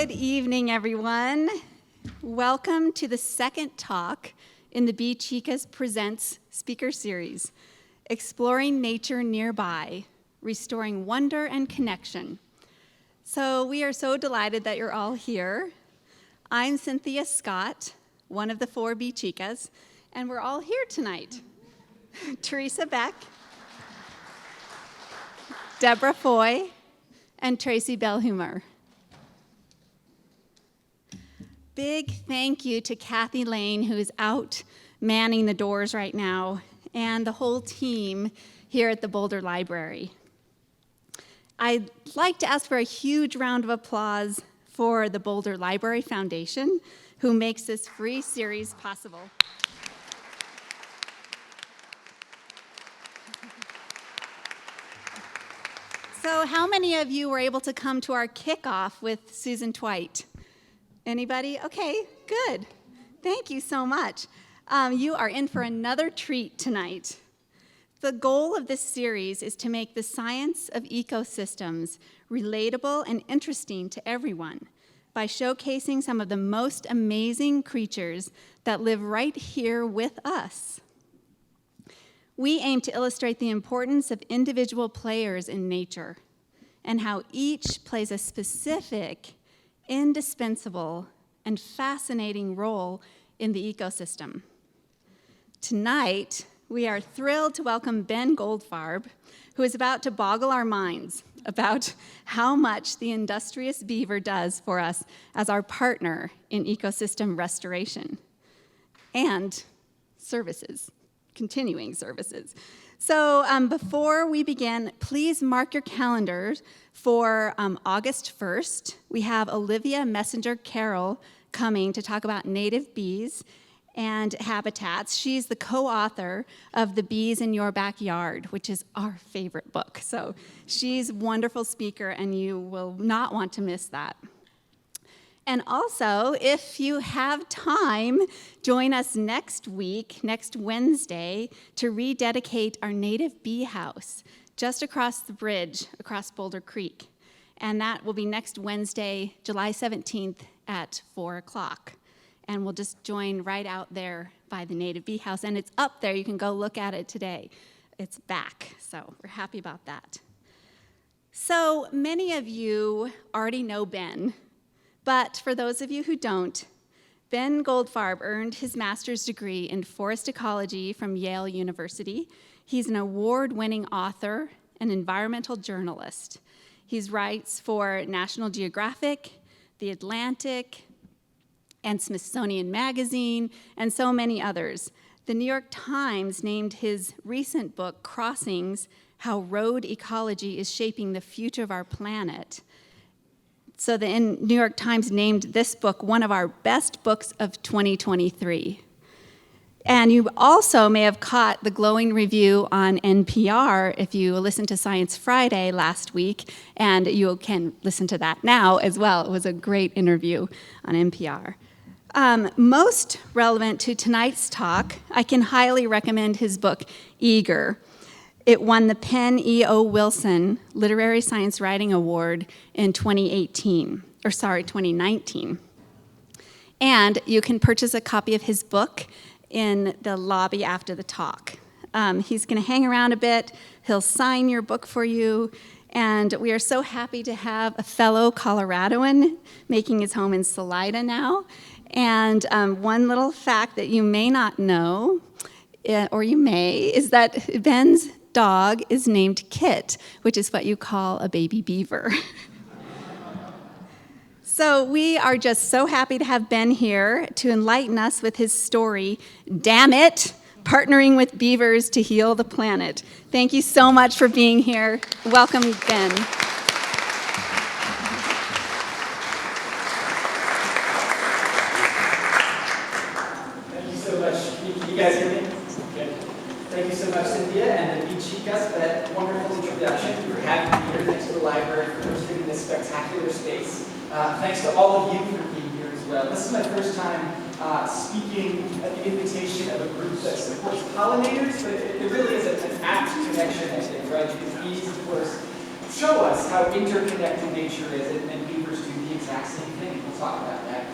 Good evening, everyone. Welcome to the second talk in the BeeChicas Present speaker series, Exploring Nature Nearby, Restoring Wonder and Connection. So we are so delighted that you're all here. I'm Cynthia Scott, one of the 4 BeeChicas, and we're all here tonight. Teresa Beck, Deborah Foy, and Tracy Belhumer. Big thank you to Kathy Lane, who is out manning the doors right now, and the whole team here at the Boulder Library. I'd like to ask for a huge round of applause for the Boulder Library Foundation, who makes this free series possible. So how many of you were able to come to our kickoff with Susan Twite? Anybody? Okay, good. Thank you so much. You are in for another treat tonight. The goal of this series is to make the science of ecosystems relatable and interesting to everyone by showcasing some of the most amazing creatures that live right here with us. We aim to illustrate the importance of individual players in nature and how each plays a specific, indispensable, and fascinating role in the ecosystem. Tonight, we are thrilled to welcome Ben Goldfarb, who is about to boggle our minds about how much the industrious beaver does for us as our partner in ecosystem restoration and services, continuing services. So before we begin, please mark your calendars for August 1st. We have Olivia Messenger-Carroll coming to talk about native bees and habitats. She's the co-author of The Bees in Your Backyard, which is our favorite book. So she's a wonderful speaker, and you will not want to miss that. And also, if you have time, join us next week, next Wednesday, to rededicate our native bee house just across the bridge, across Boulder Creek. And that will be next Wednesday, July 17th at 4 o'clock. And we'll just join right out there by the native bee house. And it's up there. You can go look at it today. It's back, so we're happy about that. So many of you already know Ben. But for those of you who don't, Ben Goldfarb earned his master's degree in forest ecology from Yale University. He's an award-winning author and environmental journalist. He writes for National Geographic, The Atlantic, and Smithsonian Magazine, and so many others. The New York Times named his recent book, Crossings: How Road Ecology is Shaping the Future of Our Planet. So the New York Times named this book one of our best books of 2023. And you also may have caught the glowing review on NPR if you listened to Science Friday last week, and you can listen to that now as well. It was a great interview on NPR. Most relevant to tonight's talk, I can highly recommend his book, Eager. It won the Penn E.O. Wilson Literary Science Writing Award in 2019. And you can purchase a copy of his book in the lobby after the talk. He's going to hang around a bit. He'll sign your book for you. And we are so happy to have a fellow Coloradoan making his home in Salida now. And one little fact that you may not know, or you may, is that Ben's dog is named Kit, which is what you call a baby beaver. So we are just so happy to have Ben here to enlighten us with his story, Damn It, Partnering with Beavers to Heal the Planet. Thank you so much for being here. Welcome, Ben. Thank you so much. You guys hear me? Good. Thank you so much, Cynthia and the BeeChicas, for that wonderful introduction. We're happy to be here. Thanks to the library for hosting this spectacular space. Thanks to all of you for being here as well. This is my first time speaking at the invitation of a group that supports pollinators, but it really is an apt connection, I think, right? Because bees, of course, show us how interconnected nature is, and beavers do the exact same thing. We'll talk about that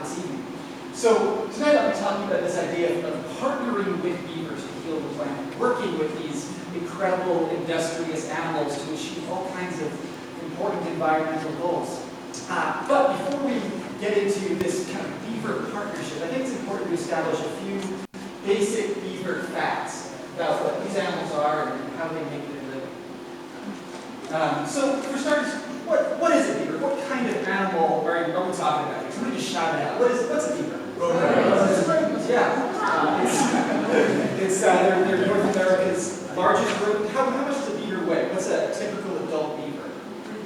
this evening. So tonight I'll be talking about this idea of partnering with beavers to heal the planet, working with these incredible industrious animals to achieve all kinds of important environmental goals. But before we get into this kind of beaver partnership, I think it's important to establish a few basic beaver facts about what these animals are and how they make their living. So for starters, what is a beaver? What kind of animal are we talking about here? Somebody just shout it out. What's a beaver? Rodent. Yeah. They're North America's largest rodent. How much does a beaver weigh? What's a typical adult beaver?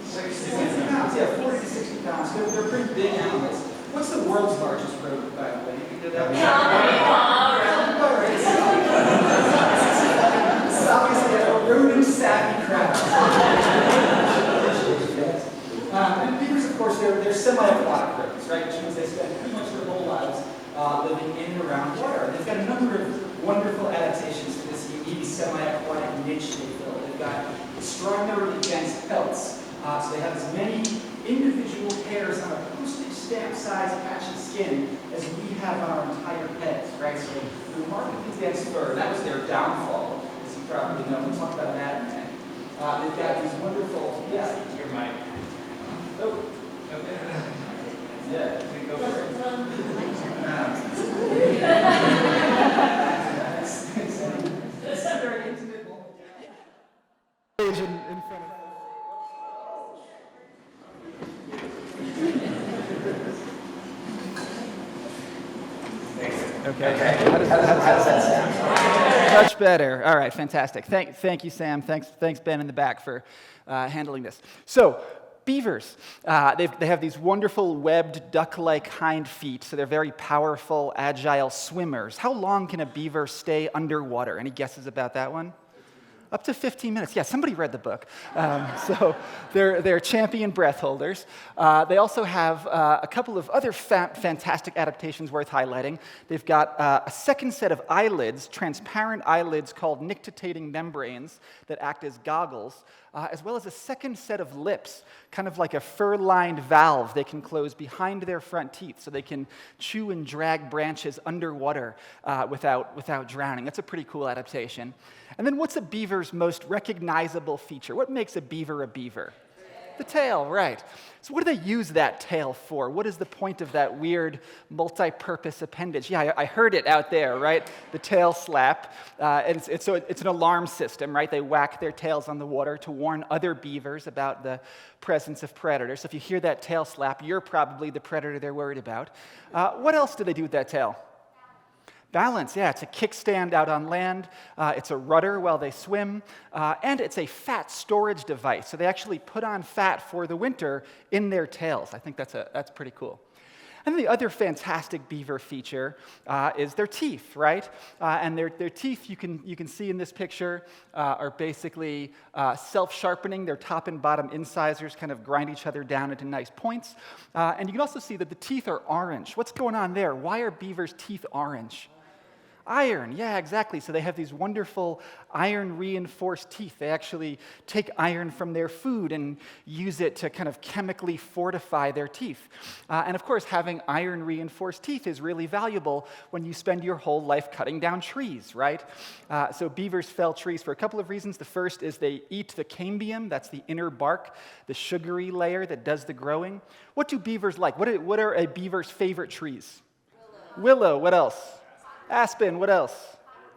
60 pounds. Yeah, 40 to 60 pounds. They're pretty big animals. What's the world's largest rodent, by the way? You did that? It's obviously a rodent-savvy crowd. And beavers, of course, they're semi-aquatic rodents, right? Which means they spend pretty much their whole lives living in and around water. And they've got a number of wonderful adaptations to this unique semi-aquatic niche they fill. They've got extraordinarily dense pelts, so they have as many individual hairs on a postage stamp-sized patch of skin as we have on our entire heads, right? So remarkably dense fur. That was their downfall, as you probably know. We'll talk about that in a minute. They've got these wonderful, your mic. Oh, okay. Yeah, go for it. This is a very intimate moment. In front of Okay. How does that sound? Much better. All right, fantastic. Thank you, Sam. Thanks, Ben, in the back for handling this. So, beavers, they have these wonderful webbed duck-like hind feet, so they're very powerful, agile swimmers. How long can a beaver stay underwater? Any guesses about that one? Up to 15 minutes. Yeah, somebody read the book. So they're champion breath holders. They also have a couple of other fantastic adaptations worth highlighting. They've got a second set of eyelids, transparent eyelids called nictitating membranes that act as goggles, as well as a second set of lips, kind of like a fur-lined valve they can close behind their front teeth so they can chew and drag branches underwater without drowning. That's a pretty cool adaptation. And then what's a beaver's most recognizable feature? What makes a beaver? The tail, right. So what do they use that tail for? What is the point of that weird multi-purpose appendage? Yeah, I heard it out there, right? The tail slap. It's an alarm system, right? They whack their tails on the water to warn other beavers about the presence of predators. So if you hear that tail slap, you're probably the predator they're worried about. What else do they do with that tail? Balance, yeah, it's a kickstand out on land, it's a rudder while they swim, and it's a fat storage device. So they actually put on fat for the winter in their tails. I think that's pretty cool. And the other fantastic beaver feature is their teeth, right? And their teeth, you can see in this picture, are basically self-sharpening. Their top and bottom incisors kind of grind each other down into nice points. And you can also see that the teeth are orange. What's going on there? Why are beavers' teeth orange? Iron, yeah, exactly. So they have these wonderful iron-reinforced teeth. They actually take iron from their food and use it to kind of chemically fortify their teeth. And of course, having iron-reinforced teeth is really valuable when you spend your whole life cutting down trees, right? So beavers fell trees for a couple of reasons. The first is they eat the cambium, that's the inner bark, the sugary layer that does the growing. What do beavers like? What are a beaver's favorite trees? Willow, what else? Aspen, what else?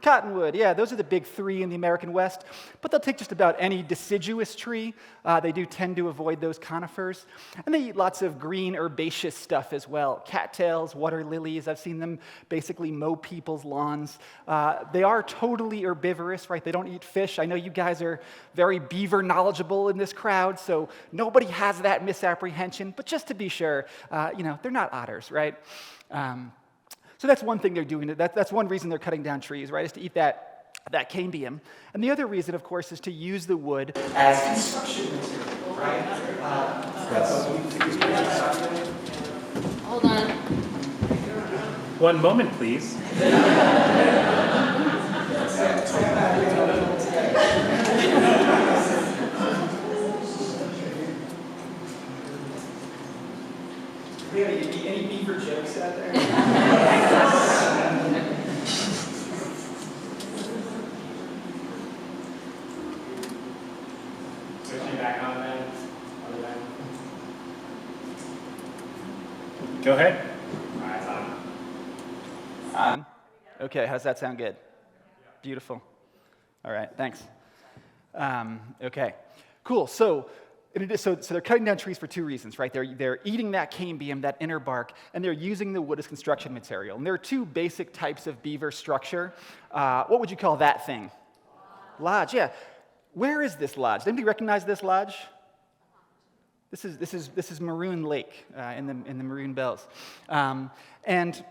Cottonwood, yeah, those are the big three in the American West. But they'll take just about any deciduous tree. They do tend to avoid those conifers. And they eat lots of green herbaceous stuff as well. Cattails, water lilies, I've seen them basically mow people's lawns. They are totally herbivorous, right? They don't eat fish. I know you guys are very beaver knowledgeable in this crowd, so nobody has that misapprehension. But just to be sure, they're not otters, right? So that's one thing they're doing. That's one reason they're cutting down trees, right, is to eat that cambium. And the other reason, of course, is to use the wood As construction material, right? Hold on. One moment, please. We have any beaver jokes out there? Switching back on then. Go ahead. All right, it's on. Okay, how's that sound? Good? Beautiful. All right, thanks. Okay, cool. So they're cutting down trees for two reasons, right? They're eating that cane beam, that inner bark, and they're using the wood as construction material. And there are two basic types of beaver structure. What would you call that thing? Lodge, yeah. Where is this lodge? Does anybody recognize this lodge? This is Maroon Lake in the Maroon Bells, and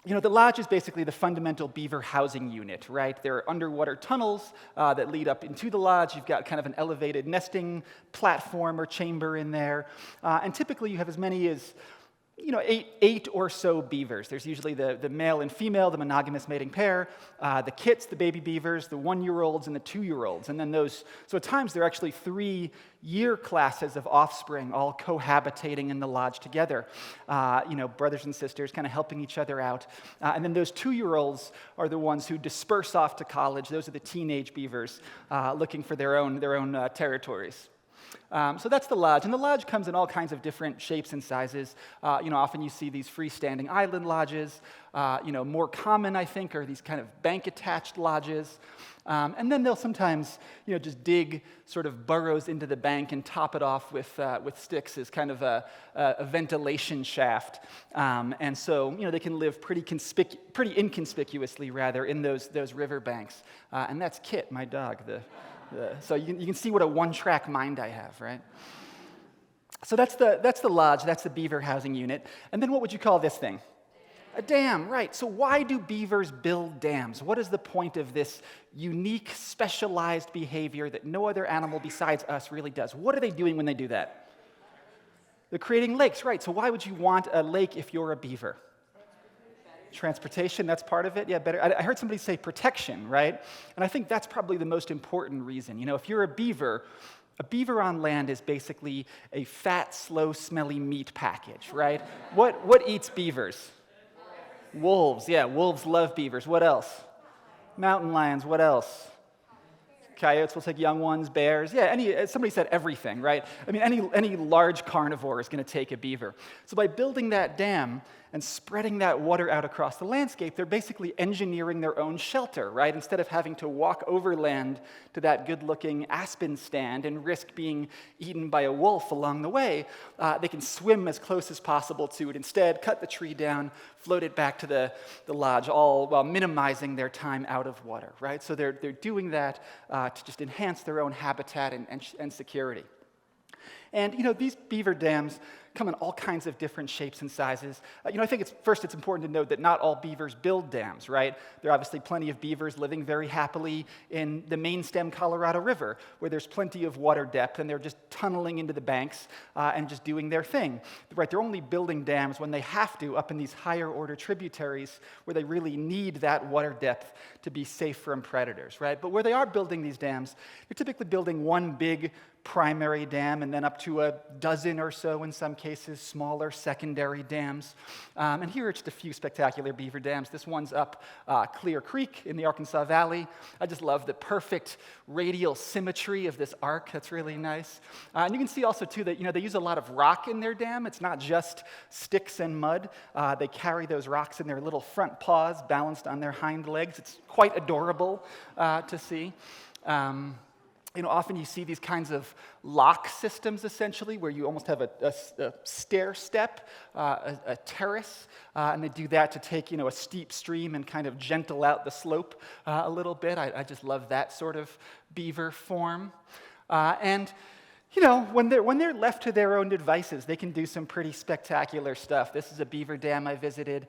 the lodge is basically the fundamental beaver housing unit, right? There are underwater tunnels that lead up into the lodge. You've got kind of an elevated nesting platform or chamber in there, and typically you have as many as eight or so beavers. There's usually the male and female, the monogamous mating pair, the kits, the baby beavers, the 1-year-olds, and the 2-year-olds. And then so at times there are actually 3-year classes of offspring all cohabitating in the lodge together. Brothers and sisters kind of helping each other out. And then those 2-year-olds are the ones who disperse off to college. Those are the teenage beavers looking for their own territories. So that's the lodge, and the lodge comes in all kinds of different shapes and sizes. Often you see these freestanding island lodges. More common, I think, are these kind of bank-attached lodges. And then they'll sometimes, just dig sort of burrows into the bank and top it off with sticks as kind of a ventilation shaft. And so, they can live pretty inconspicuously, rather, in those river banks. And that's Kit, my dog, so you can see what a one-track mind I have, right? So that's the lodge, that's the beaver housing unit. And then what would you call this thing? A dam, right. So why do beavers build dams? What is the point of this unique, specialized behavior that no other animal besides us really does? What are they doing when they do that? They're creating lakes, right. So why would you want a lake if you're a beaver? Transportation, that's part of it. Yeah, better. I heard somebody say protection, right? And I think that's probably the most important reason. If you're a beaver on land is basically a fat, slow, smelly meat package, right? What eats beavers? Wolves, yeah, wolves love beavers. What else? Mountain lions, what else? Coyotes will take young ones, bears. Yeah, somebody said everything, right? I mean, any large carnivore is going to take a beaver. So by building that dam and spreading that water out across the landscape, they're basically engineering their own shelter, right? Instead of having to walk overland to that good-looking aspen stand and risk being eaten by a wolf along the way, they can swim as close as possible to it. Instead, cut the tree down, float it back to the lodge, all while minimizing their time out of water, right? So they're doing that to just enhance their own habitat and security. And, these beaver dams come in all kinds of different shapes and sizes. I think it's important to note that not all beavers build dams, right? There are obviously plenty of beavers living very happily in the main stem Colorado River, where there's plenty of water depth, and they're just tunneling into the banks and just doing their thing, right? They're only building dams when they have to up in these higher order tributaries where they really need that water depth to be safe from predators, right? But where they are building these dams, they're typically building one big primary dam and then up to a dozen or so, in some cases, smaller secondary dams. And here are just a few spectacular beaver dams. This one's up Clear Creek in the Arkansas Valley. I just love the perfect radial symmetry of this arc. That's really nice. And you can see also, too, that they use a lot of rock in their dam. It's not just sticks and mud. They carry those rocks in their little front paws, balanced on their hind legs. It's quite adorable to see. Often you see these kinds of lock systems, essentially, where you almost have a stair step, a terrace, and they do that to take, a steep stream and kind of gentle out the slope a little bit. I just love that sort of beaver form. And when they're left to their own devices, they can do some pretty spectacular stuff. This is a beaver dam I visited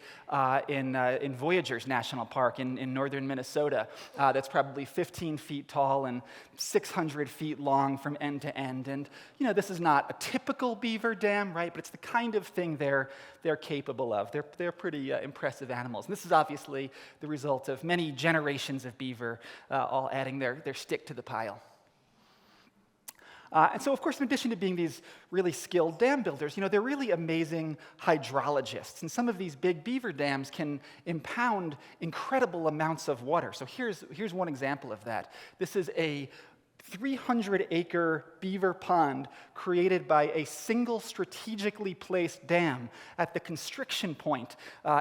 in Voyageurs National Park in northern Minnesota. That's probably 15 feet tall and 600 feet long from end to end. And this is not a typical beaver dam, right? But it's the kind of thing they're capable of. They're pretty impressive animals. And this is obviously the result of many generations of beaver all adding their stick to the pile. And so, of course, in addition to being these really skilled dam builders, they're really amazing hydrologists. And some of these big beaver dams can impound incredible amounts of water. So here's one example of that. This is a 300-acre beaver pond created by a single strategically placed dam at the constriction point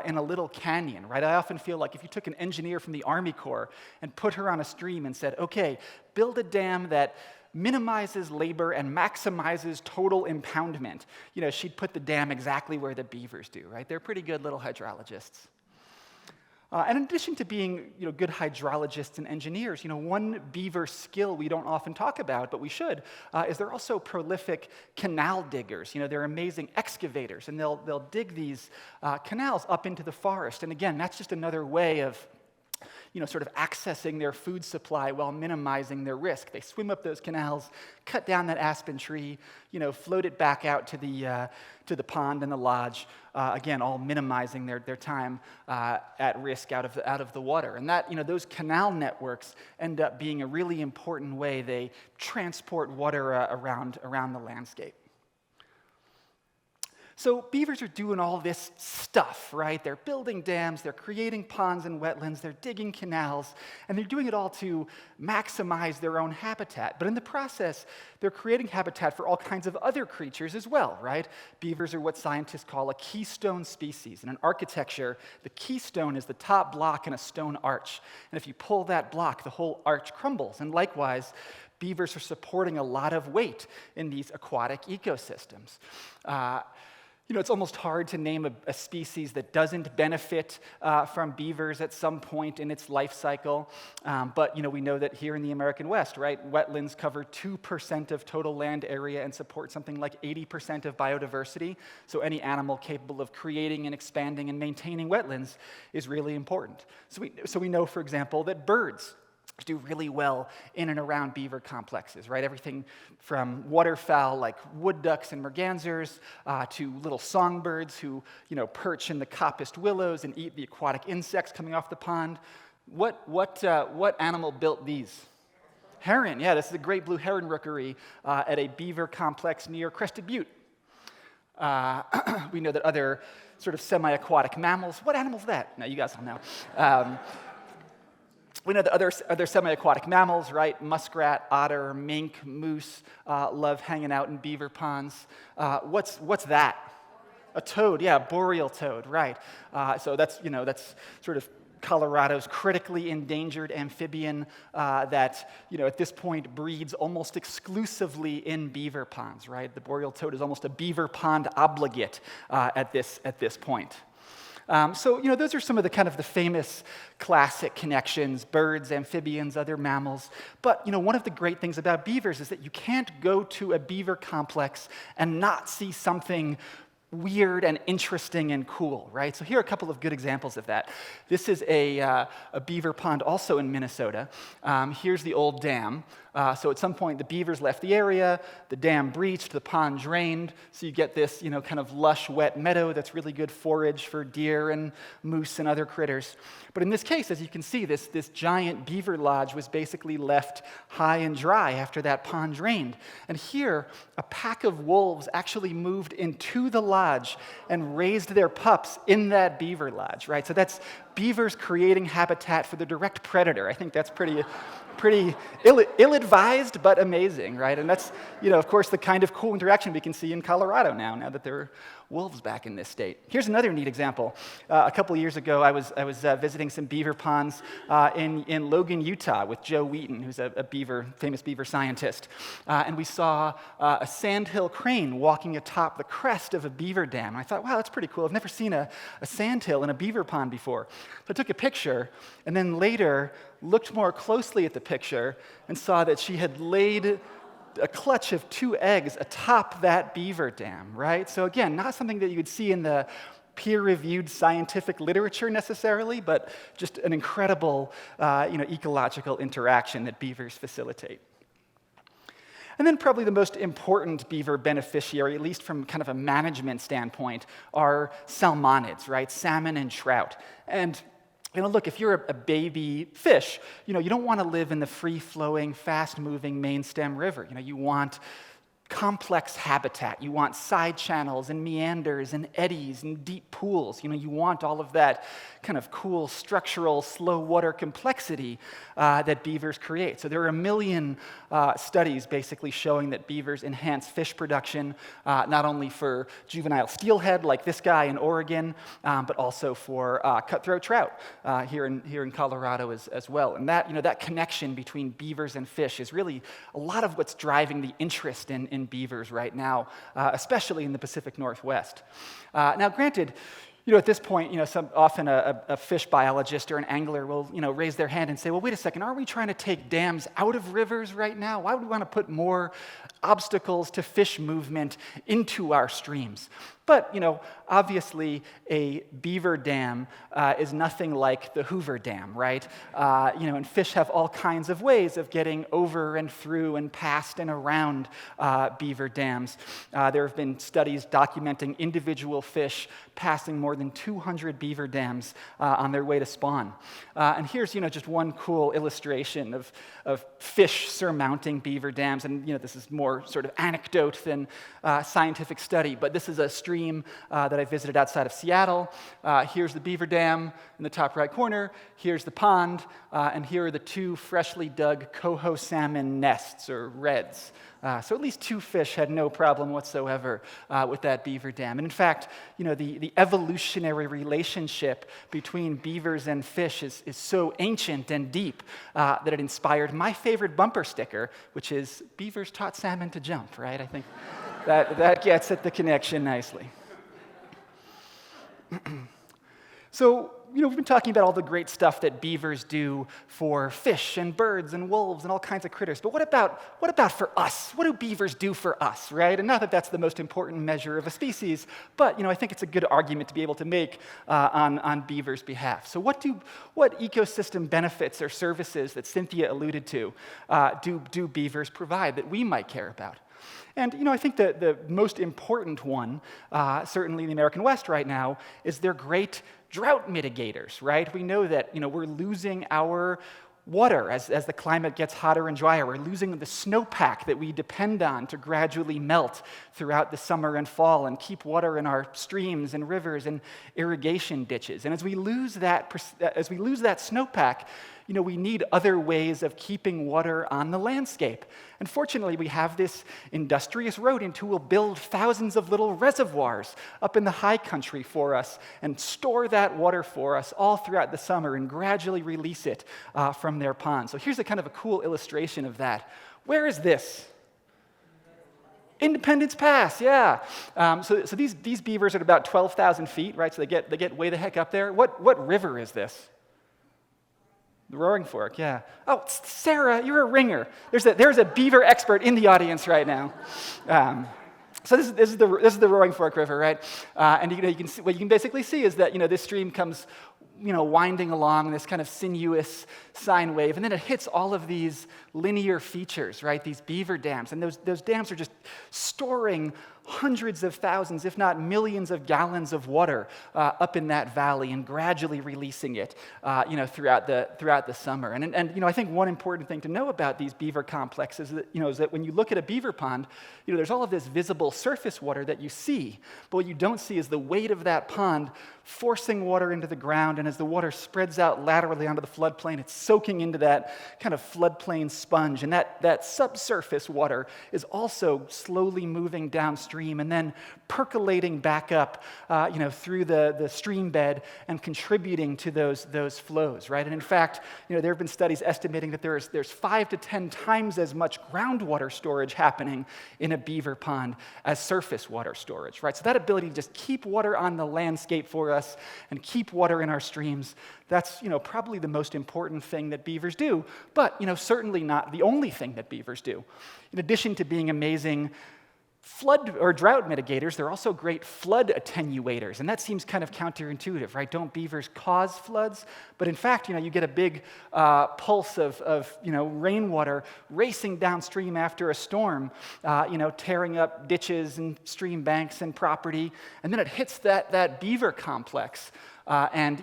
in a little canyon, right? I often feel like if you took an engineer from the Army Corps and put her on a stream and said, okay, build a dam that minimizes labor and maximizes total impoundment, she'd put the dam exactly where the beavers do, right? They're pretty good little hydrologists. And in addition to being good hydrologists and engineers, one beaver skill we don't often talk about, but we should, is they're also prolific canal diggers. They're amazing excavators, and they'll dig these canals up into the forest. And again, that's just another way of sort of accessing their food supply while minimizing their risk. They swim up those canals, cut down that aspen tree, float it back out to the pond and the lodge, again, all minimizing their time at risk out of the water. And that, those canal networks end up being a really important way they transport water around the landscape. So beavers are doing all this stuff, right? They're building dams, they're creating ponds and wetlands, they're digging canals, and they're doing it all to maximize their own habitat. But in the process, they're creating habitat for all kinds of other creatures as well, right? Beavers are what scientists call a keystone species. And in architecture, the keystone is the top block in a stone arch. And if you pull that block, the whole arch crumbles. And likewise, beavers are supporting a lot of weight in these aquatic ecosystems. It's almost hard to name a species that doesn't benefit from beavers at some point in its life cycle. But we know that here in the American West, right, wetlands cover 2% of total land area and support something like 80% of biodiversity. So any animal capable of creating and expanding and maintaining wetlands is really important. So we know, for example, that birds do really well in and around beaver complexes, right? Everything from waterfowl like wood ducks and mergansers to little songbirds who, perch in the coppiced willows and eat the aquatic insects coming off the pond. What animal built these? Heron, yeah, this is a great blue heron rookery at a beaver complex near Crested Butte. We know that other sort of semi-aquatic mammals, what animal is that? No, you guys all know. We know that other semi-aquatic mammals, right? Muskrat, otter, mink, moose love hanging out in beaver ponds. What's that? A toad, yeah, boreal toad, right? So that's sort of Colorado's critically endangered amphibian that at this point breeds almost exclusively in beaver ponds, right? The boreal toad is almost a beaver pond obligate at this point. So those are some of the famous classic connections, birds, amphibians, other mammals. But, one of the great things about beavers is that you can't go to a beaver complex and not see something weird and interesting and cool, right? So here are a couple of good examples of that. This is a beaver pond also in Minnesota. Here's the old dam. So at some point, the beavers left the area, the dam breached, the pond drained, so you get this, kind of lush, wet meadow that's really good forage for deer and moose and other critters. But in this case, as you can see, this giant beaver lodge was basically left high and dry after that pond drained. And here, a pack of wolves actually moved into the lodge and raised their pups in that beaver lodge, right? So that's beavers creating habitat for the direct predator. I think that's pretty ill-advised, but amazing, right? And that's, of course, the kind of cool interaction we can see in Colorado now that there are wolves back in this state. Here's another neat example. A couple years ago, I was visiting some beaver ponds in Logan, Utah, with Joe Wheaton, who's a famous beaver scientist. And we saw a sandhill crane walking atop the crest of a beaver dam. And I thought, wow, that's pretty cool. I've never seen a sandhill in a beaver pond before. So I took a picture, and then later looked more closely at the picture and saw that she had laid a clutch of 2 eggs atop that beaver dam, right? So again, not something that you would see in the peer-reviewed scientific literature necessarily, but just an incredible, ecological interaction that beavers facilitate. And then probably the most important beaver beneficiary, at least from kind of a management standpoint, are salmonids, right? Salmon and trout. And look, if you're a baby fish, you don't want to live in the free-flowing, fast-moving main stem river. You want complex habitat. You want side channels and meanders and eddies and deep pools. You want all of that kind of cool structural slow water complexity that beavers create. So there are a million studies basically showing that beavers enhance fish production, not only for juvenile steelhead like this guy in Oregon, but also for cutthroat trout here in Colorado as well. And that connection between beavers and fish is really a lot of what's driving the interest in beavers right now, especially in the Pacific Northwest. Now, granted, at this point, often a fish biologist or an angler will, raise their hand and say, well, wait a second, aren't we trying to take dams out of rivers right now? Why would we want to put more obstacles to fish movement into our streams? But, obviously, a beaver dam is nothing like the Hoover Dam, right? And fish have all kinds of ways of getting over and through and past and around beaver dams. There have been studies documenting individual fish passing more than 200 beaver dams on their way to spawn. And here's, just one cool illustration of fish surmounting beaver dams. And, this is more sort of anecdote than scientific study, but this is a stream that I visited outside of Seattle. Here's the beaver dam in the top right corner. Here's the pond, and here are the two freshly dug coho salmon nests, or reds. So at least two fish had no problem whatsoever with that beaver dam. And in fact, the evolutionary relationship between beavers and fish is so ancient and deep that it inspired my favorite bumper sticker, which is "Beavers taught salmon to jump," right? I think that gets at the connection nicely. So, we've been talking about all the great stuff that beavers do for fish and birds and wolves and all kinds of critters. But what about for us? What do beavers do for us, right? And not that that's the most important measure of a species, but I think it's a good argument to be able to make on beavers' behalf. So what ecosystem benefits or services that Cynthia alluded to do beavers provide that we might care about? And, I think the most important one, certainly in the American West right now, is they're great drought mitigators, right? We know that, we're losing our water as the climate gets hotter and drier. We're losing the snowpack that we depend on to gradually melt throughout the summer and fall and keep water in our streams and rivers and irrigation ditches. And as we lose that snowpack, we need other ways of keeping water on the landscape. And fortunately, we have this industrious rodent who will build thousands of little reservoirs up in the high country for us and store that water for us all throughout the summer and gradually release it from their pond. So here's a kind of a cool illustration of that. Where is this? Independence Pass, yeah. So these beavers are at about 12,000 feet, right? So they get way the heck up there. What river is this? The Roaring Fork, yeah. Oh, Sarah, you're a ringer. There's a beaver expert in the audience right now. So this is the Roaring Fork River, right? And you can see, what you can basically see is that this stream comes winding along this kind of sinuous sine wave, and then it hits all of these linear features, right? These beaver dams, and those dams are just storing hundreds of thousands, if not millions of gallons of water up in that valley and gradually releasing it, throughout the summer. And I think one important thing to know about these beaver complexes is that when you look at a beaver pond, there's all of this visible surface water that you see, but what you don't see is the weight of that pond forcing water into the ground, and as the water spreads out laterally onto the floodplain, it's soaking into that kind of floodplain sponge, and that subsurface water is also slowly moving downstream and then percolating back up, through the stream bed and contributing to those flows, right? And in fact, there have been studies estimating that there's 5 to 10 times as much groundwater storage happening in a beaver pond as surface water storage, right? So that ability to just keep water on the landscape for us and keep water in our streams, that's probably the most important thing that beavers do, but certainly not the only thing that beavers do. In addition to being amazing flood or drought mitigators, they're also great flood attenuators, and that seems kind of counterintuitive, right? Don't beavers cause floods? But in fact, you get a big pulse of rainwater racing downstream after a storm, tearing up ditches and stream banks and property, and then it hits that beaver complex. And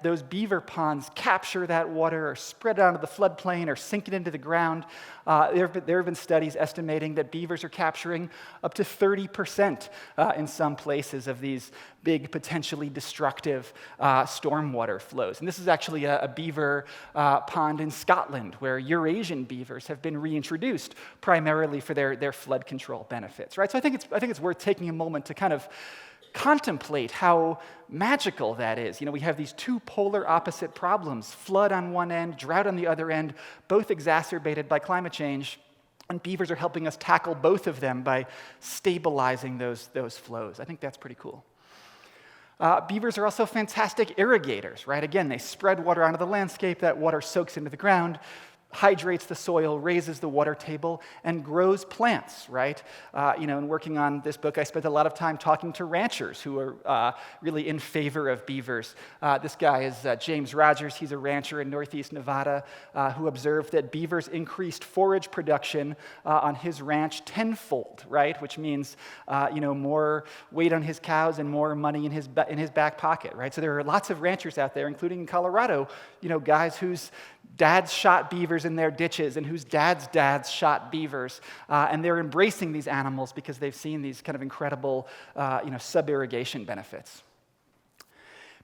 those beaver ponds capture that water or spread it onto the floodplain or sink it into the ground. There have been studies estimating that beavers are capturing up to 30% in some places of these big, potentially destructive stormwater flows. And this is actually a beaver pond in Scotland where Eurasian beavers have been reintroduced primarily for their flood control benefits, right? So I think it's worth taking a moment to kind of contemplate how magical that is. We have these two polar opposite problems, flood on one end, drought on the other end, both exacerbated by climate change, and beavers are helping us tackle both of them by stabilizing those flows. I think that's pretty cool. Beavers are also fantastic irrigators, right? Again, they spread water onto the landscape, that water soaks into the ground, hydrates the soil, raises the water table, and grows plants, right? In working on this book, I spent a lot of time talking to ranchers who are really in favor of beavers. This guy is James Rogers. He's a rancher in northeast Nevada who observed that beavers increased forage production on his ranch tenfold, right? Which means, more weight on his cows and more money in his back pocket, right? So there are lots of ranchers out there, including in Colorado, guys whose dads shot beavers in their ditches and whose dads shot beavers. And they're embracing these animals because they've seen these kind of incredible, sub-irrigation benefits.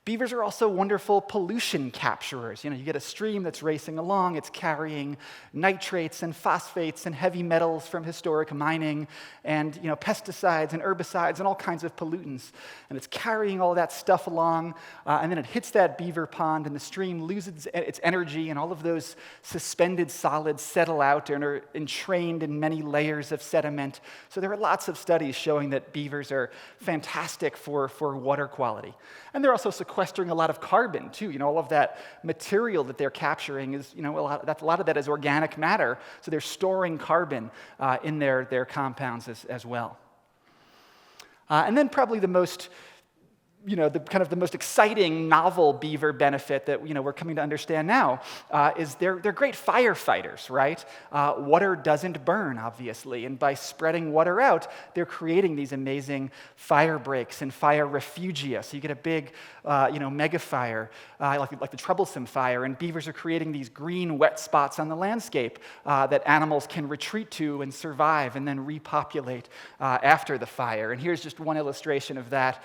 Beavers are also wonderful pollution capturers. You get a stream that's racing along, it's carrying nitrates and phosphates and heavy metals from historic mining and pesticides and herbicides and all kinds of pollutants. And it's carrying all that stuff along, and then it hits that beaver pond and the stream loses its energy and all of those suspended solids settle out and are entrained in many layers of sediment. So there are lots of studies showing that beavers are fantastic for water quality. And they're also sequestering a lot of carbon, too. All of that material that they're capturing is, a lot of that is organic matter, so they're storing carbon in their compounds as well. And then probably the most the most exciting novel beaver benefit that we're coming to understand now is they're great firefighters, right? Water doesn't burn, obviously, and by spreading water out, they're creating these amazing fire breaks and fire refugia. So you get a big, mega fire, like the troublesome fire, and beavers are creating these green wet spots on the landscape that animals can retreat to and survive and then repopulate after the fire. And here's just one illustration of that.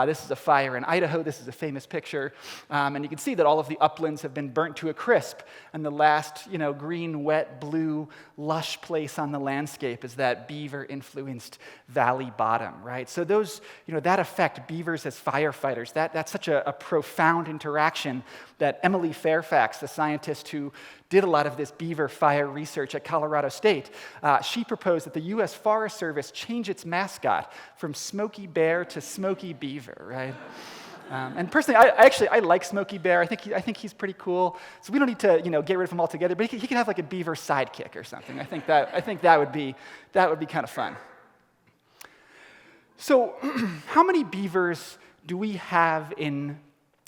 This is a fire in Idaho. This is a famous picture. And you can see that all of the uplands have been burnt to a crisp. And the last, green, wet, blue, lush place on the landscape is that beaver-influenced valley bottom, right? So those, that effect, beavers as firefighters, that's such a profound interaction that Emily Fairfax, the scientist who did a lot of this beaver fire research at Colorado State, she proposed that the U.S. Forest Service change its mascot from Smokey Bear to Smokey Beaver, right? And personally, I like Smokey Bear. I think he's pretty cool. So we don't need to get rid of him altogether. But he can have like a beaver sidekick or something. I think that would be kind of fun. So, how many beavers do we have in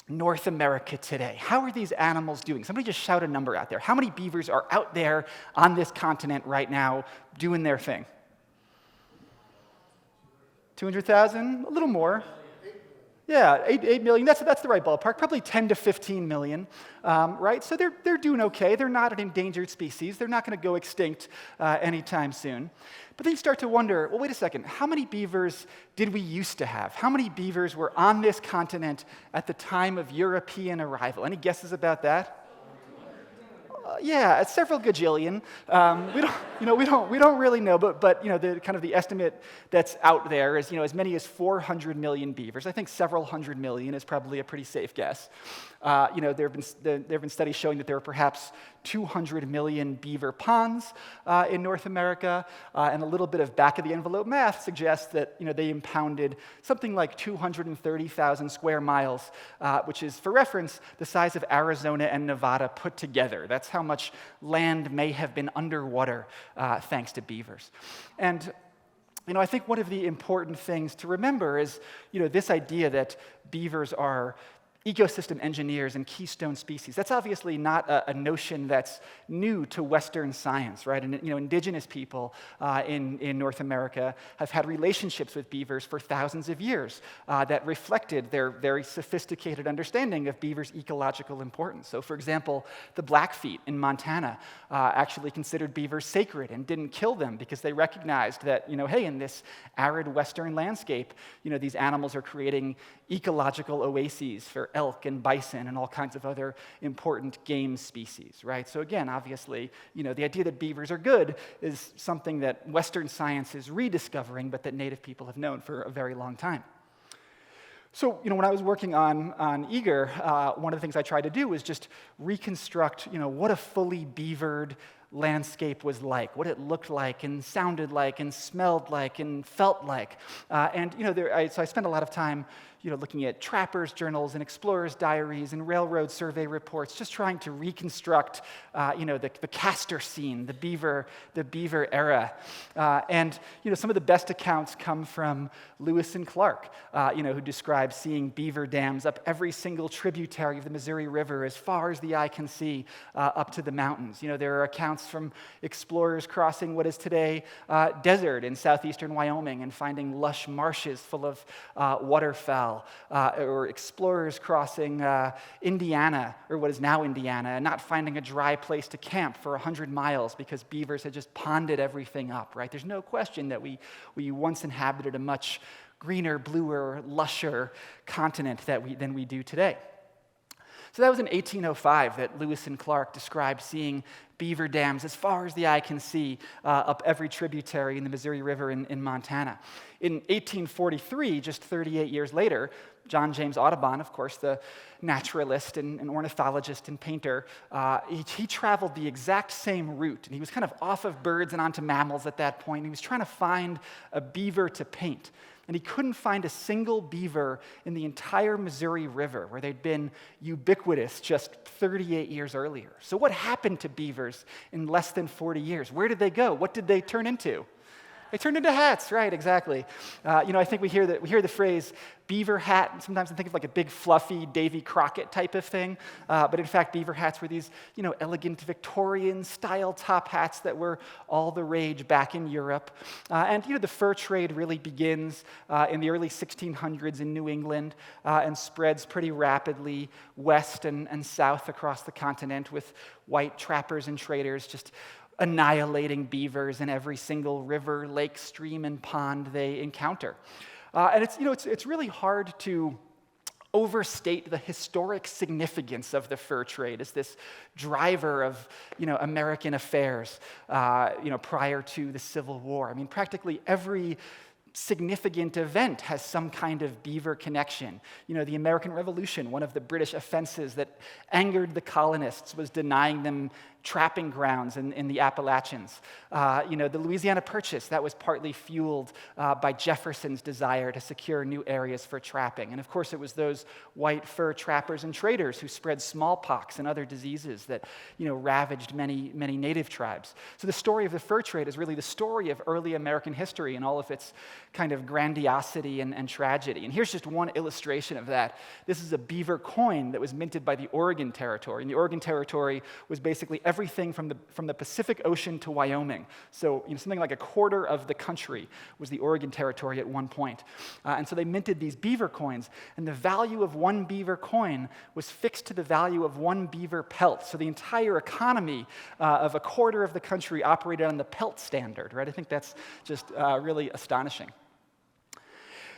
North America today? How are these animals doing? Somebody just shout a number out there. How many beavers are out there on this continent right now doing their thing? 200,000? A little more. Yeah, 8 million. That's the right ballpark. Probably 10 to 15 million, right? So they're doing okay. They're not an endangered species. They're not going to go extinct anytime soon. But then you start to wonder, well, wait a second. How many beavers did we used to have? How many beavers were on this continent at the time of European arrival? Any guesses about that? Yeah, it's several gajillion. We don't really know, but the kind of the estimate that's out there is as many as 400 million beavers. I think several hundred million is probably a pretty safe guess. There have been studies showing that there are perhaps 200 million beaver ponds in North America, and a little bit of back-of-the-envelope math suggests that they impounded something like 230,000 square miles, which is, for reference, the size of Arizona and Nevada put together. That's how much land may have been underwater thanks to beavers. And I think one of the important things to remember is, this idea that beavers are ecosystem engineers and keystone species. That's obviously not a notion that's new to Western science, right? And indigenous people in North America have had relationships with beavers for thousands of years that reflected their very sophisticated understanding of beavers' ecological importance. So, for example, the Blackfeet in Montana actually considered beavers sacred and didn't kill them because they recognized that, hey, in this arid Western landscape, these animals are creating ecological oases for elk and bison and all kinds of other important game species, right? So again, obviously, the idea that beavers are good is something that Western science is rediscovering, but that Native people have known for a very long time. So, when I was working on Eager, one of the things I tried to do was just reconstruct, what a fully beavered landscape was like, what it looked like and sounded like and smelled like and felt like. So I spent a lot of time looking at trappers' journals and explorers' diaries and railroad survey reports, just trying to reconstruct the castor scene, the beaver era. Some of the best accounts come from Lewis and Clark, who describe seeing beaver dams up every single tributary of the Missouri River as far as the eye can see up to the mountains. There are accounts from explorers crossing what is today desert in southeastern Wyoming and finding lush marshes full of waterfowl, or explorers crossing Indiana, or what is now Indiana, and not finding a dry place to camp for 100 miles because beavers had just ponded everything up, right? There's no question that we once inhabited a much greener, bluer, lusher continent than we do today. So that was in 1805 that Lewis and Clark described seeing beaver dams as far as the eye can see up every tributary in the Missouri River in Montana. In 1843, just 38 years later, John James Audubon, of course, the naturalist and ornithologist and painter, he traveled the exact same route. And he was kind of off of birds and onto mammals at that point. He was trying to find a beaver to paint. And he couldn't find a single beaver in the entire Missouri River, where they'd been ubiquitous just 38 years earlier. So what happened to beavers in less than 40 years? Where did they go? What did they turn into? They turned into hats, right, exactly. I think we hear the phrase beaver hat, and sometimes I think of like a big fluffy Davy Crockett type of thing. But in fact, beaver hats were these, elegant Victorian style top hats that were all the rage back in Europe. The fur trade really begins in the early 1600s in New England and spreads pretty rapidly west and south across the continent with white trappers and traders just annihilating beavers in every single river, lake, stream, and pond they encounter. It's really hard to overstate the historic significance of the fur trade as this driver of American affairs prior to the Civil War. I mean, practically every significant event has some kind of beaver connection. The American Revolution, one of the British offenses that angered the colonists was denying them trapping grounds in the Appalachians. The Louisiana Purchase, that was partly fueled by Jefferson's desire to secure new areas for trapping. And of course, it was those white fur trappers and traders who spread smallpox and other diseases that ravaged many native tribes. So the story of the fur trade is really the story of early American history and all of its kind of grandiosity and tragedy. And here's just one illustration of that. This is a beaver coin that was minted by the Oregon Territory. And the Oregon Territory was basically everything from the Pacific Ocean to Wyoming. So something like a quarter of the country was the Oregon Territory at one point. And so they minted these beaver coins, and the value of one beaver coin was fixed to the value of one beaver pelt. So the entire economy of a quarter of the country operated on the pelt standard, right? I think that's just really astonishing.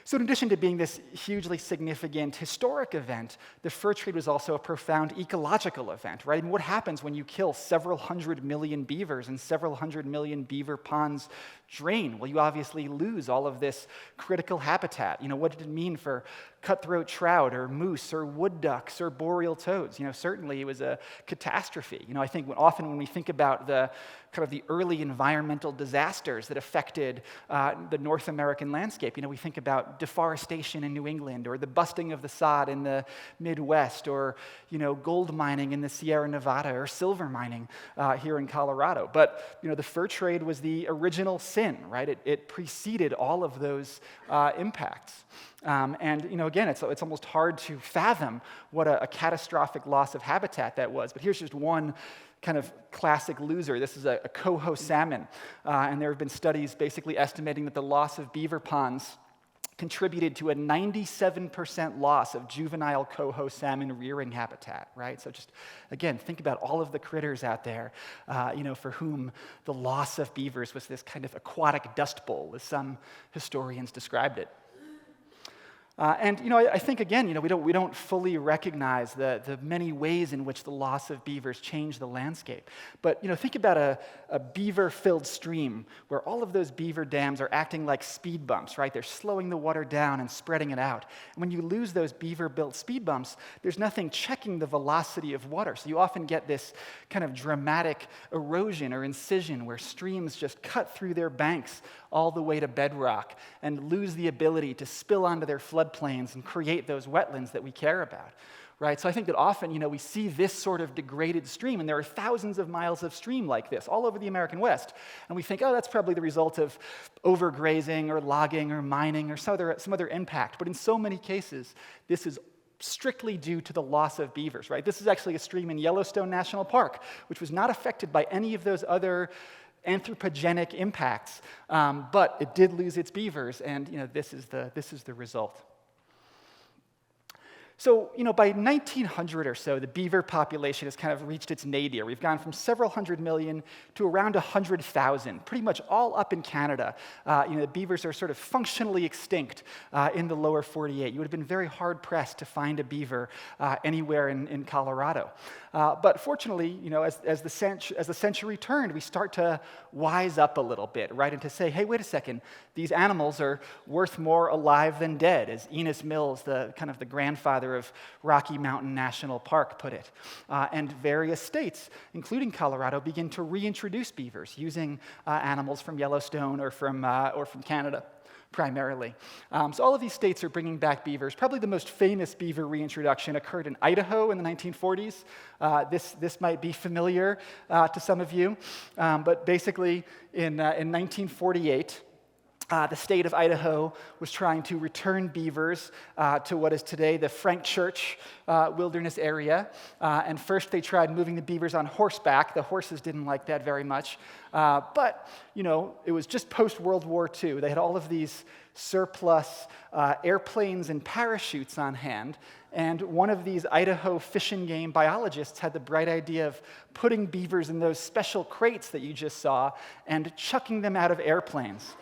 So in addition to being this hugely significant historic event, the fur trade was also a profound ecological event, right? And what happens when you kill several 100 million beavers and several 100 million beaver ponds drain? Well, you obviously lose all of this critical habitat. What did it mean for cutthroat trout or moose or wood ducks or boreal toads. Certainly it was a catastrophe. I think often when we think about the kind of the early environmental disasters that affected the North American landscape, we think about deforestation in New England, or the busting of the sod in the Midwest, or gold mining in the Sierra Nevada, or silver mining here in Colorado. But the fur trade was the original sin, right? It preceded all of those impacts. Again, it's almost hard to fathom what a catastrophic loss of habitat that was. But here's just one kind of classic loser. This is a coho salmon, and there have been studies basically estimating that the loss of beaver ponds contributed to a 97% loss of juvenile coho salmon rearing habitat, right? So just, again, think about all of the critters out there, for whom the loss of beavers was this kind of aquatic dust bowl, as some historians described it. I think, again, we don't fully recognize the many ways in which the loss of beavers changed the landscape. But, think about a beaver-filled stream where all of those beaver dams are acting like speed bumps, right? They're slowing the water down and spreading it out. And when you lose those beaver-built speed bumps, there's nothing checking the velocity of water. So you often get this kind of dramatic erosion or incision where streams just cut through their banks all the way to bedrock and lose the ability to spill onto their floodplains and create those wetlands that we care about, right? So I think that often, we see this sort of degraded stream, and there are thousands of miles of stream like this all over the American West, and we think, oh, that's probably the result of overgrazing or logging or mining or some other impact. But in so many cases, this is strictly due to the loss of beavers, right? This is actually a stream in Yellowstone National Park, which was not affected by any of those other anthropogenic impacts, but it did lose its beavers, and this is the result. So, by 1900 or so, the beaver population has kind of reached its nadir. We've gone from several hundred million to around 100,000, pretty much all up in Canada. The beavers are sort of functionally extinct in the lower 48. You would have been very hard-pressed to find a beaver anywhere in Colorado. But fortunately, as the century turned, we start to wise up a little bit, right? And to say, hey, wait a second, these animals are worth more alive than dead, as Enos Mills, the grandfather of Rocky Mountain National Park, put it. And various states, including Colorado, begin to reintroduce beavers using animals from Yellowstone or from Canada, primarily. So all of these states are bringing back beavers. Probably the most famous beaver reintroduction occurred in Idaho in the 1940s. This might be familiar to some of you, but basically in 1948, the state of Idaho was trying to return beavers to what is today the Frank Church wilderness area. And first they tried moving the beavers on horseback. The horses didn't like that very much. But, it was just post-World War II. They had all of these surplus airplanes and parachutes on hand. And one of these Idaho Fish and Game biologists had the bright idea of putting beavers in those special crates that you just saw and chucking them out of airplanes.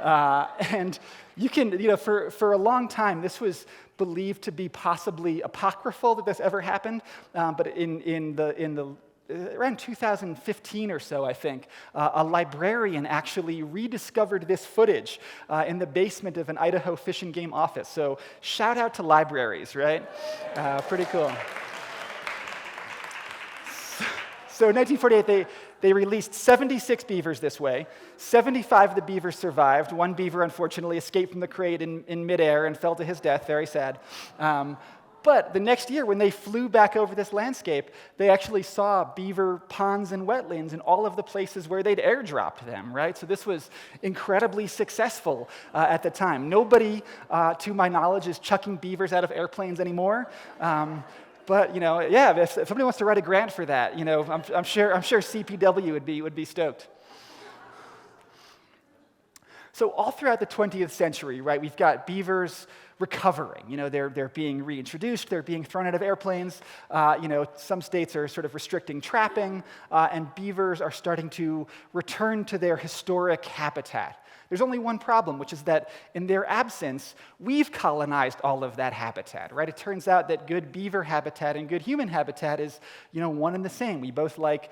And you can, for a long time, this was believed to be possibly apocryphal that this ever happened. But in around 2015 or so, I think, a librarian actually rediscovered this footage in the basement of an Idaho Fish and Game office. So shout out to libraries, right? Pretty cool. So in 1948, they released 76 beavers this way. 75 of the beavers survived. One beaver, unfortunately, escaped from the crate in midair and fell to his death. Very sad. But the next year, when they flew back over this landscape, they actually saw beaver ponds and wetlands in all of the places where they'd airdropped them, right? So this was incredibly successful at the time. Nobody, to my knowledge, is chucking beavers out of airplanes anymore. But if somebody wants to write a grant for that, I'm sure CPW would be stoked. So all throughout the 20th century, right, we've got beavers recovering. They're being reintroduced. They're being thrown out of airplanes. Some states are sort of restricting trapping, and beavers are starting to return to their historic habitat. There's only one problem, which is that in their absence, we've colonized all of that habitat, right? It turns out that good beaver habitat and good human habitat is, one and the same. We both like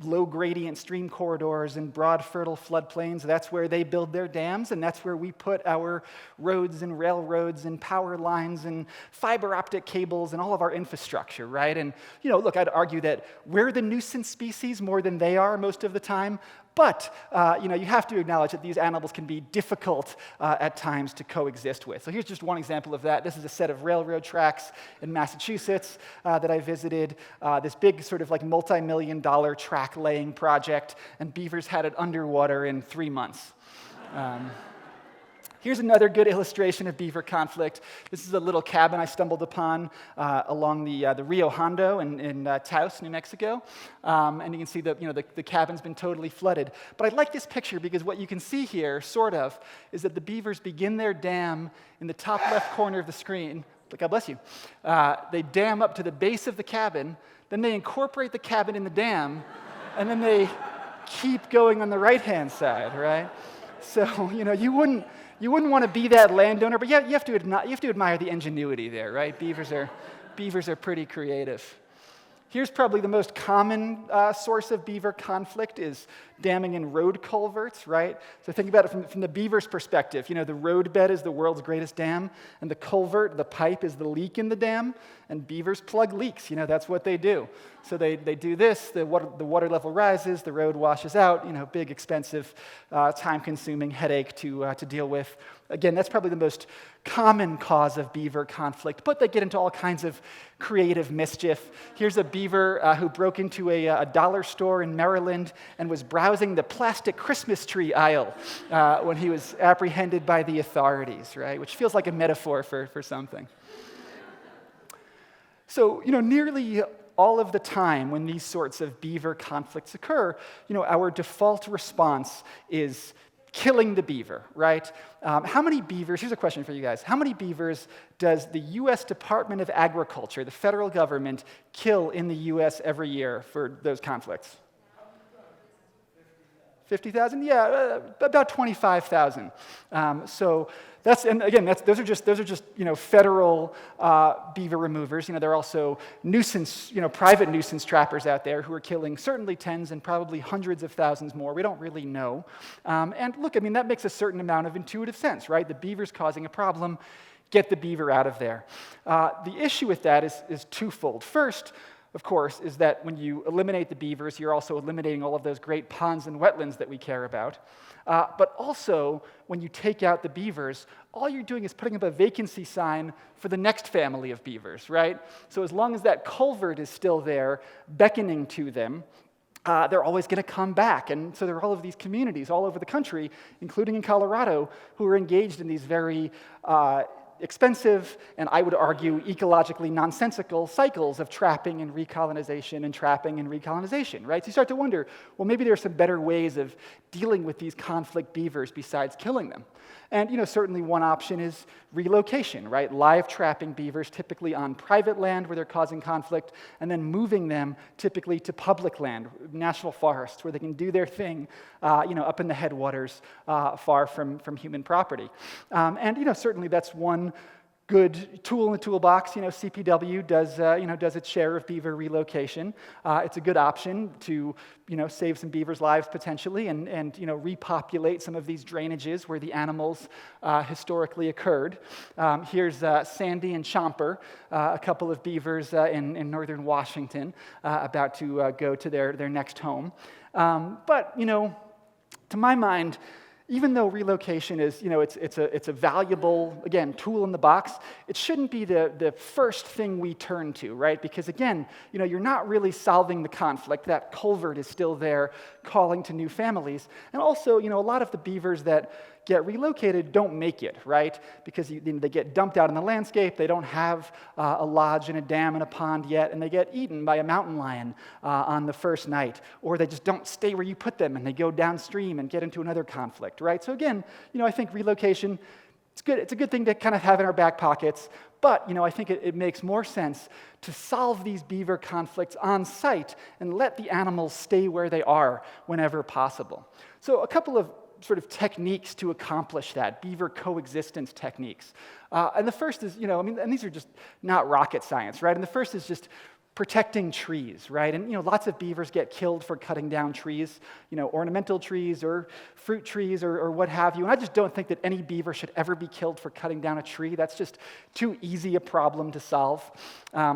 low gradient stream corridors and broad fertile floodplains. That's where they build their dams, and that's where we put our roads and railroads and power lines and fiber optic cables and all of our infrastructure, right? And, look, I'd argue that we're the nuisance species more than they are most of the time. But, you have to acknowledge that these animals can be difficult at times to coexist with. So here's just one example of that. This is a set of railroad tracks in Massachusetts that I visited. This big sort of like multi-million-dollar track laying project, and beavers had it underwater in 3 months. Here's another good illustration of beaver conflict. This is a little cabin I stumbled upon along the Rio Hondo in Taos, New Mexico. And you can see the cabin's been totally flooded. But I like this picture because what you can see here, sort of, is that the beavers begin their dam in the top left corner of the screen. God bless you. They dam up to the base of the cabin, then they incorporate the cabin in the dam, and then they keep going on the right-hand side, right? So, you wouldn't want to be that landowner, but you have to admire the ingenuity there, right? Beavers are pretty creative. Here's probably the most common source of beaver conflict is damming in road culverts, right? So think about it from the beaver's perspective. The roadbed is the world's greatest dam, and the culvert, the pipe, is the leak in the dam, and beavers plug leaks. That's what they do. So they do this, the water level rises, the road washes out, big, expensive, time-consuming headache to deal with. Again, that's probably the most common cause of beaver conflict, but they get into all kinds of creative mischief. Here's a beaver who broke into a dollar store in Maryland and was browsing the plastic Christmas tree aisle when he was apprehended by the authorities, right? Which feels like a metaphor for something. So, nearly all of the time when these sorts of beaver conflicts occur, our default response is killing the beaver, right? How many beavers, here's a question for you guys. How many beavers does the U.S. Department of Agriculture, the federal government, kill in the U.S. every year for those conflicts? 50,000? Yeah, about 25,000. So those are just federal beaver removers. There are also private nuisance trappers out there who are killing certainly tens and probably hundreds of thousands more. We don't really know. And look, that makes a certain amount of intuitive sense, right? The beaver's causing a problem. Get the beaver out of there. The issue with that is twofold. First, of course, is that when you eliminate the beavers, you're also eliminating all of those great ponds and wetlands that we care about. But also, when you take out the beavers, all you're doing is putting up a vacancy sign for the next family of beavers, right? So as long as that culvert is still there, beckoning to them, they're always going to come back. And so there are all of these communities all over the country, including in Colorado, who are engaged in these very expensive, and I would argue ecologically nonsensical cycles of trapping and recolonization and trapping and recolonization, right? So you start to wonder, well, maybe there are some better ways of dealing with these conflict beavers besides killing them. And, certainly one option is relocation, right? Live trapping beavers, typically on private land where they're causing conflict, and then moving them typically to public land, national forests, where they can do their thing, up in the headwaters, far from human property. And, certainly that's one good tool in the toolbox. CPW does its share of beaver relocation. It's a good option to save some beavers' lives potentially, and repopulate some of these drainages where the animals historically occurred. Here's Sandy and Chomper, a couple of beavers in northern Washington, about to go to their next home. But to my mind, even though relocation is, it's a valuable, again, tool in the box, it shouldn't be the first thing we turn to, right? Because again, you're not really solving the conflict. That culvert is still there, calling to new families. And also, a lot of the beavers that get relocated don't make it, right? Because they get dumped out in the landscape, they don't have a lodge and a dam and a pond yet, and they get eaten by a mountain lion on the first night, or they just don't stay where you put them, and they go downstream and get into another conflict, right? So again, I think relocation, it's good. It's a good thing to kind of have in our back pockets, but I think it makes more sense to solve these beaver conflicts on site and let the animals stay where they are whenever possible. So a couple of sort of techniques to accomplish that, beaver coexistence techniques. And the first is, and these are just not rocket science, right? And the first is just protecting trees, right? And lots of beavers get killed for cutting down trees, ornamental trees or fruit trees or what have you. And I just don't think that any beaver should ever be killed for cutting down a tree. That's just too easy a problem to solve.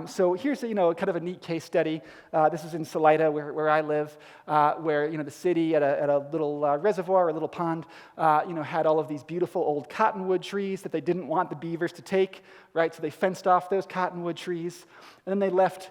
So here's kind of a neat case study. This is in Salida, where I live, where the city at a little reservoir, a little pond, had all of these beautiful old cottonwood trees that they didn't want the beavers to take, right? So they fenced off those cottonwood trees, and then they left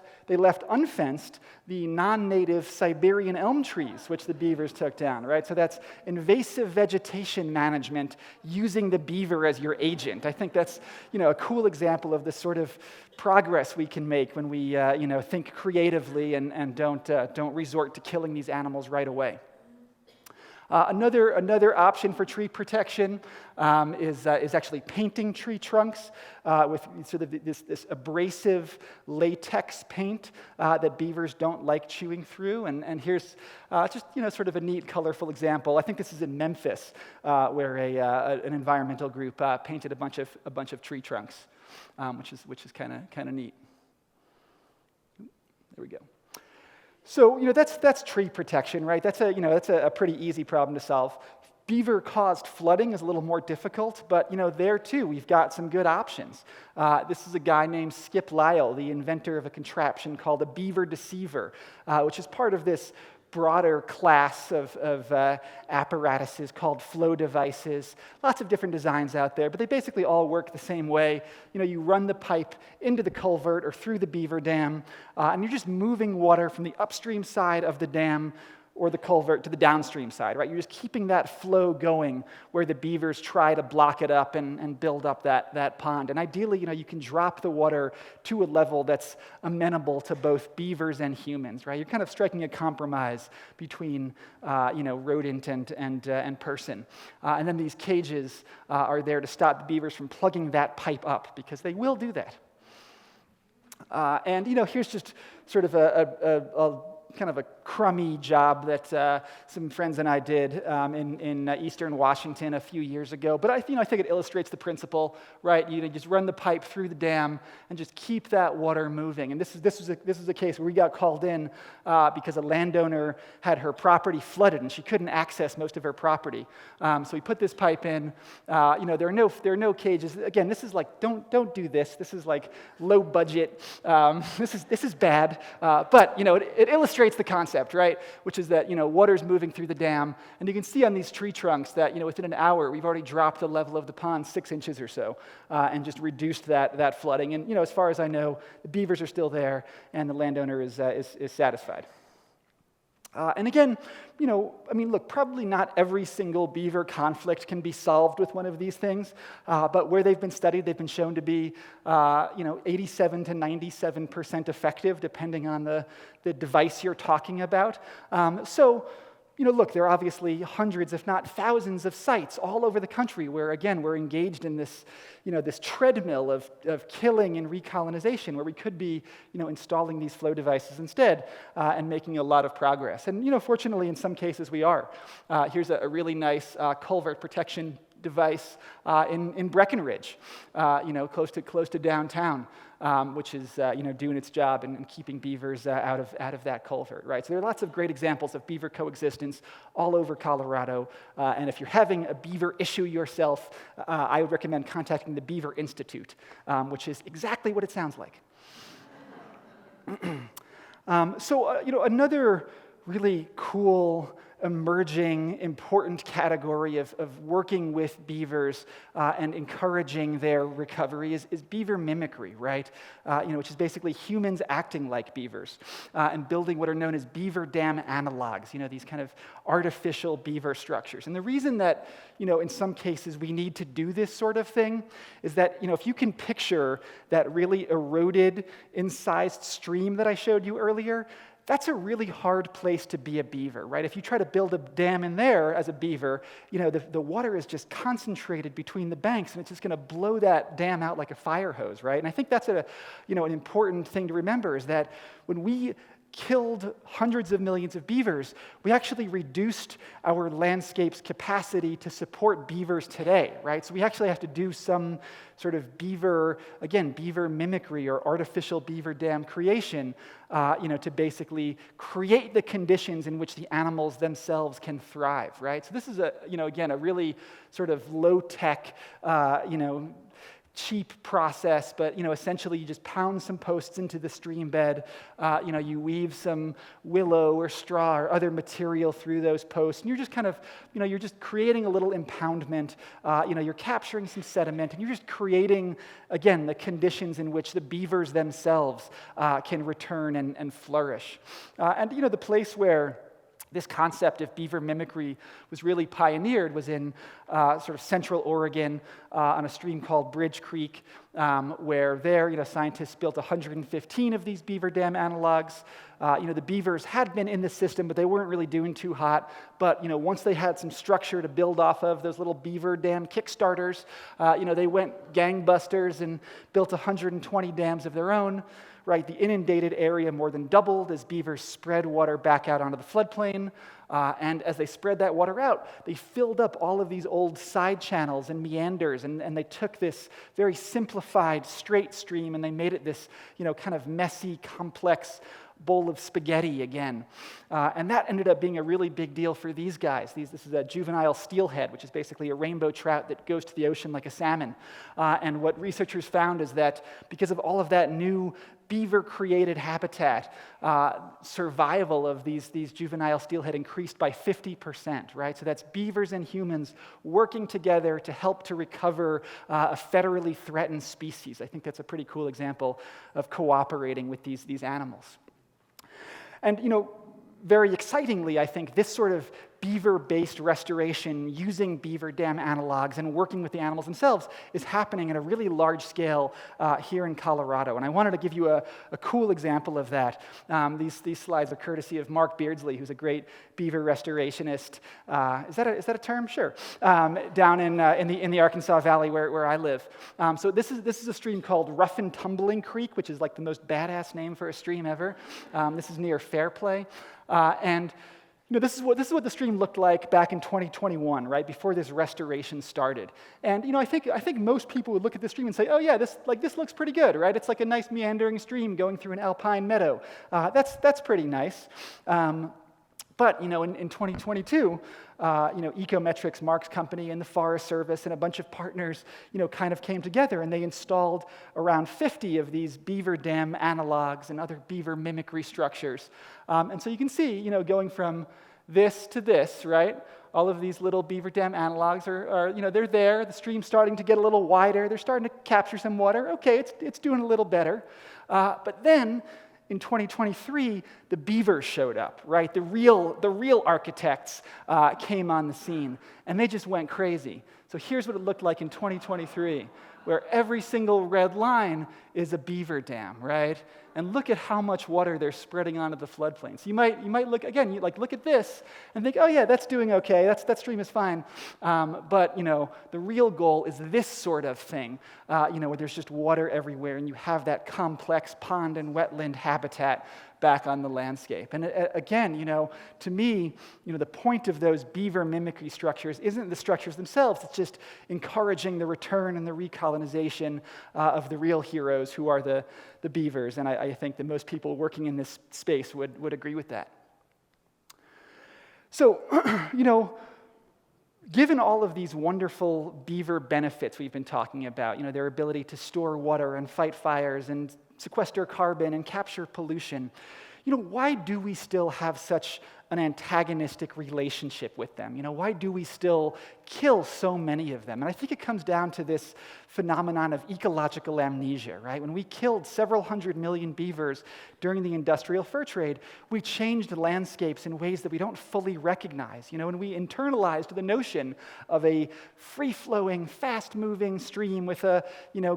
unfenced the non-native Siberian elm trees, which the beavers took down, right? So that's invasive vegetation management using the beaver as your agent. I think that's, a cool example of the sort of progress we can make when we, think creatively and don't resort to killing these animals right away. Another option for tree protection is actually painting tree trunks with sort of this abrasive latex paint that beavers don't like chewing through. And here's just sort of a neat, colorful example. I think this is in Memphis, where an environmental group painted a bunch of tree trunks, which is kind of neat. There we go. So, that's tree protection, right? That's a pretty easy problem to solve. Beaver-caused flooding is a little more difficult, but, there too, we've got some good options. This is a guy named Skip Lyle, the inventor of a contraption called a beaver deceiver, which is part of this broader class of apparatuses called flow devices. Lots of different designs out there, but they basically all work the same way. You run the pipe into the culvert or through the beaver dam, and you're just moving water from the upstream side of the dam or the culvert to the downstream side, right? You're just keeping that flow going where the beavers try to block it up and build up that pond. And ideally, you can drop the water to a level that's amenable to both beavers and humans, right? You're kind of striking a compromise between, rodent and person. And then these cages are there to stop the beavers from plugging that pipe up, because they will do that. And here's just sort of a kind of a crummy job that some friends and I did in Eastern Washington a few years ago. But I think it illustrates the principle, right? You just run the pipe through the dam and just keep that water moving. And this is a case where we got called in because a landowner had her property flooded and she couldn't access most of her property. So we put this pipe in. There are no cages. Again, this is like don't do this. This is like low budget. This is bad. But it illustrates the concept, right? Which is that, water's moving through the dam, and you can see on these tree trunks that, within an hour, we've already dropped the level of the pond 6 inches or so, and just reduced that flooding. And, as far as I know, the beavers are still there, and the landowner is satisfied. And again, look, probably not every single beaver conflict can be solved with one of these things, but where they've been studied, they've been shown to be, 87 to 97% effective, depending on the device you're talking about. Look, there are obviously hundreds, if not thousands, of sites all over the country where, again, we're engaged in this, this treadmill of killing and recolonization, where we could be, installing these flow devices instead and making a lot of progress. And, fortunately, in some cases, we are. Here's a really nice culvert protection device in Breckenridge, close to downtown, which is doing its job and keeping beavers out of that culvert, right? So there are lots of great examples of beaver coexistence all over Colorado. And if you're having a beaver issue yourself, I would recommend contacting the Beaver Institute, which is exactly what it sounds like. Another really cool, emerging, important category of working with beavers and encouraging their recovery is beaver mimicry, right? Which is basically humans acting like beavers and building what are known as beaver dam analogs, these kind of artificial beaver structures. And the reason that, in some cases we need to do this sort of thing is that, if you can picture that really eroded, incised stream that I showed you earlier, that's a really hard place to be a beaver, right? If you try to build a dam in there as a beaver, the water is just concentrated between the banks, and it's just going to blow that dam out like a fire hose, right? And I think that's an important thing to remember, is that when we killed hundreds of millions of beavers, we actually reduced our landscape's capacity to support beavers today, right? So we actually have to do some sort of beaver mimicry or artificial beaver dam creation, to basically create the conditions in which the animals themselves can thrive, right? So this is a really sort of low-tech, cheap process, but essentially you just pound some posts into the stream bed, you weave some willow or straw or other material through those posts, and you're just kind of, you're just creating a little impoundment, you're capturing some sediment, and you're just creating, again, the conditions in which the beavers themselves can return and flourish. And the place where this concept of beaver mimicry was really pioneered was in sort of central Oregon on a stream called Bridge Creek, where scientists built 115 of these beaver dam analogs. The beavers had been in the system, but they weren't really doing too hot. But once they had some structure to build off of, those little beaver dam kickstarters, they went gangbusters and built 120 dams of their own. Right, the inundated area more than doubled as beavers spread water back out onto the floodplain. And as they spread that water out, they filled up all of these old side channels and meanders, and they took this very simplified straight stream and they made it this, kind of messy, complex bowl of spaghetti again. And that ended up being a really big deal for these guys. This is a juvenile steelhead, which is basically a rainbow trout that goes to the ocean like a salmon. And what researchers found is that because of all of that new beaver-created habitat, survival of these juvenile steelhead increased by 50%, right? So that's beavers and humans working together to help to recover a federally threatened species. I think that's a pretty cool example of cooperating with these animals. And, very excitingly, I think this sort of beaver-based restoration using beaver dam analogs and working with the animals themselves is happening at a really large scale here in Colorado. And I wanted to give you a cool example of that. These slides are courtesy of Mark Beardsley, who's a great beaver restorationist. Is that a term? Sure. Down in the Arkansas Valley where I live. So this is a stream called Rough and Tumbling Creek, which is like the most badass name for a stream ever. This is near Fairplay. And this is what the stream looked like back in 2021, right before this restoration started. And I think most people would look at this stream and say, "Oh yeah, this looks pretty good, right? It's like a nice meandering stream going through an alpine meadow. That's pretty nice." But in 2022, Ecometrics, Mark's company, and the Forest Service, and a bunch of partners, kind of came together, and they installed around 50 of these beaver dam analogs and other beaver mimicry structures. And so you can see, going from this to this, right? All of these little beaver dam analogs are they're there. The stream's starting to get a little wider. They're starting to capture some water. Okay, it's doing a little better. But then, in 2023, the beavers showed up, right? The real architects came on the scene, and they just went crazy. So here's what it looked like in 2023, where every single red line is a beaver dam, right? And look at how much water they're spreading onto the floodplain. So you might look again, look at this and think, oh yeah, that's doing okay. That stream is fine. But the real goal is this sort of thing, where there's just water everywhere, and you have that complex pond and wetland habitat back on the landscape. And again, to me, the point of those beaver mimicry structures isn't the structures themselves. It's just encouraging the return and the recolonization of the real heroes, who are the beavers. And I think that most people working in this space would agree with that. So, given all of these wonderful beaver benefits we've been talking about, their ability to store water and fight fires and sequester carbon and capture pollution, why do we still have such an antagonistic relationship with them? Why do we still kill so many of them? And I think it comes down to this phenomenon of ecological amnesia, right? When we killed several 100 million beavers during the industrial fur trade, we changed the landscapes in ways that we don't fully recognize. And we internalized the notion of a free-flowing, fast-moving stream with a,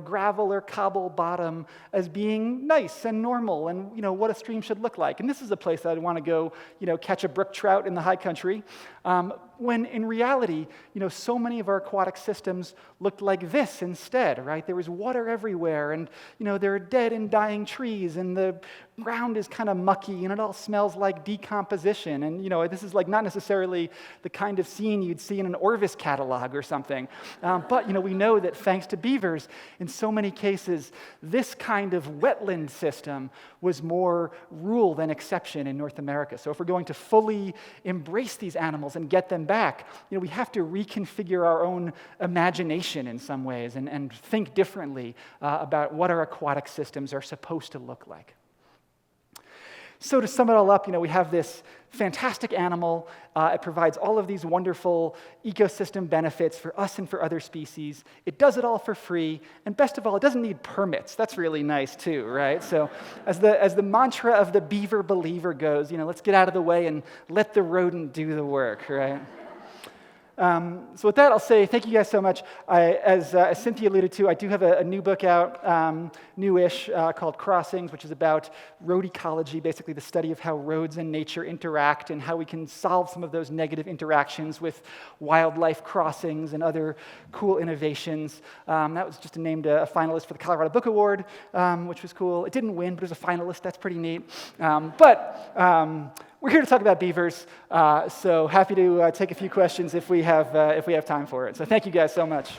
gravel or cobble bottom as being nice and normal and, what a stream should look like. And this is a place that I'd want to go, catch a brook trout in the high country. when in reality, so many of our aquatic systems looked like this instead, right? There was water everywhere, and there are dead and dying trees, and the ground is kind of mucky, and it all smells like decomposition. And this is like not necessarily the kind of scene you'd see in an Orvis catalog or something. But we know that thanks to beavers, in so many cases, this kind of wetland system was more rule than exception in North America. So if we're going to fully embrace these animals and get them back, we have to reconfigure our own imagination in some ways and think differently about what our aquatic systems are supposed to look like. So to sum it all up, we have this fantastic animal. It provides all of these wonderful ecosystem benefits for us and for other species. It does it all for free, and best of all, it doesn't need permits. That's really nice too, right? So as the mantra of the Beaver Believer goes, let's get out of the way and let the rodent do the work, right? So with that, I'll say thank you guys so much. As Cynthia alluded to, I do have a new book out, newish, called Crossings, which is about road ecology, basically the study of how roads and nature interact and how we can solve some of those negative interactions with wildlife crossings and other cool innovations. That was just named a finalist for the Colorado Book Award, which was cool. It didn't win, but it was a finalist. That's pretty neat. We're here to talk about beavers, so happy to take a few questions if we have time for it. So thank you guys so much.